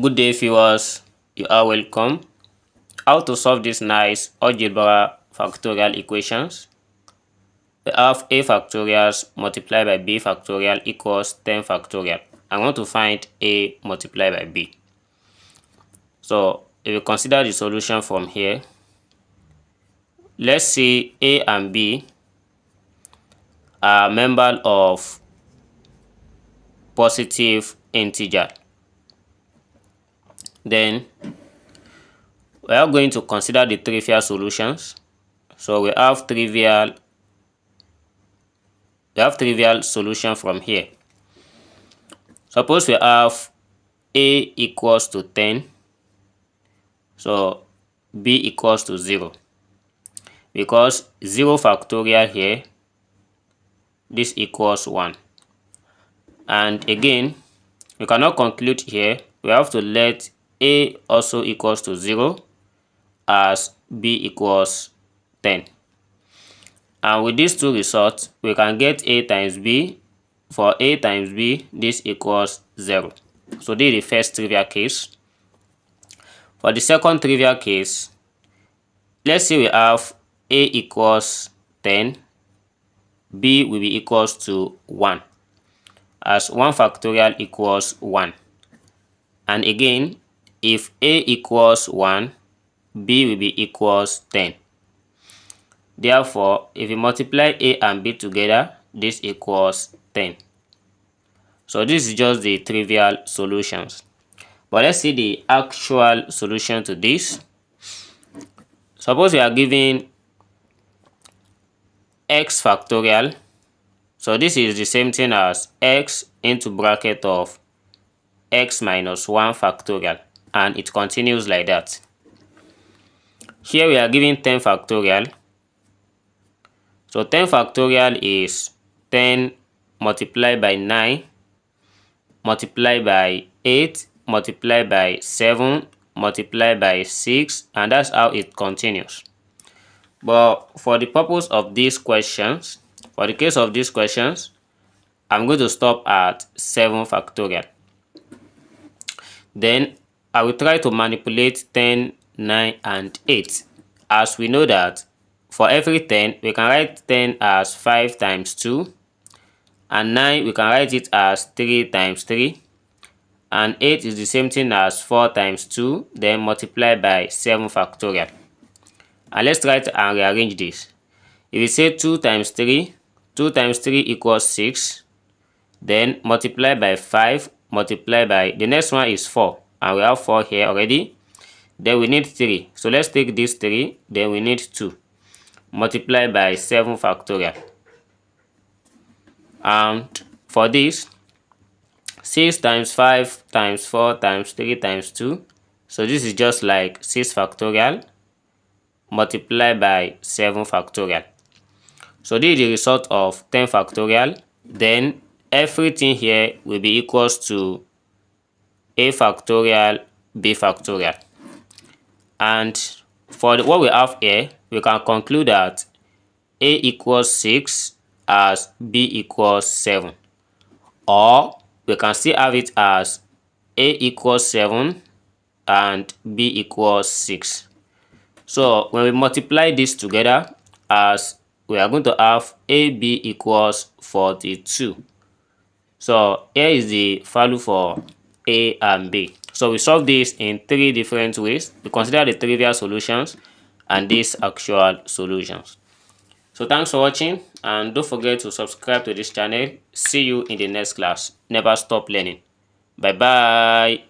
Good day, viewers. You are welcome. How to solve this nice algebra factorial equations? We have a factorial multiplied by b factorial equals 10 factorial. I want to find a multiplied by b. So if you consider the solution from here, let's say a and b are members of positive integer. Then we are going to consider the trivial solutions. So we have trivial solution from here. Suppose we have a equals to 10, so b equals to 0. Because 0 factorial here, this equals 1. And again, we cannot conclude here. We have to let a also equals to 0 as b equals 10. And with these two results, we can get a times b. For a times b, this equals 0. So this is the first trivial case. For the second trivial case, let's say we have a equals 10, b will be equals to 1, as 1 factorial equals 1. And again, if a equals 1, b will be equals 10. Therefore, if you multiply a and b together, this equals 10. So this is just the trivial solutions. But let's see the actual solution to this. Suppose we are given x factorial. So this is the same thing as x into bracket of x minus 1 factorial. And it continues like that. Here we are given 10 factorial. So 10 factorial is 10 multiplied by 9, multiplied by 8, multiplied by 7, multiplied by 6, and that's how it continues. But for the purpose of these questions, for the case of these questions, I'm going to stop at 7 factorial. Then I will try to manipulate 10, 9, and 8. As we know that for every 10, we can write 10 as 5 times 2, and 9 we can write it as 3 times 3, and 8 is the same thing as 4 times 2, then multiplied by 7 factorial. And let's try to rearrange this. If we say 2 times 3, 2 times 3 equals 6, then multiply by 5, multiply by, the next one is 4, and we have 4 here already. Then we need 3, so let's take this 3, then we need 2, multiply by 7 factorial. And for this, 6 times 5 times 4 times 3 times 2, so this is just like 6 factorial multiplied by 7 factorial. So this is the result of 10 factorial. Then everything here will be equals to a factorial, b factorial. And for what we have here, we can conclude that a equals 6 as b equals 7. Or we can still have it as a equals 7 and b equals 6. So when we multiply this together, as we are going to have ab equals 42. So here is the value for a and b. So we solve this in 3 different ways. We consider the trivial solutions and these actual solutions. So thanks for watching, and don't forget to subscribe to this channel. See you in the next class. Never stop learning. Bye bye.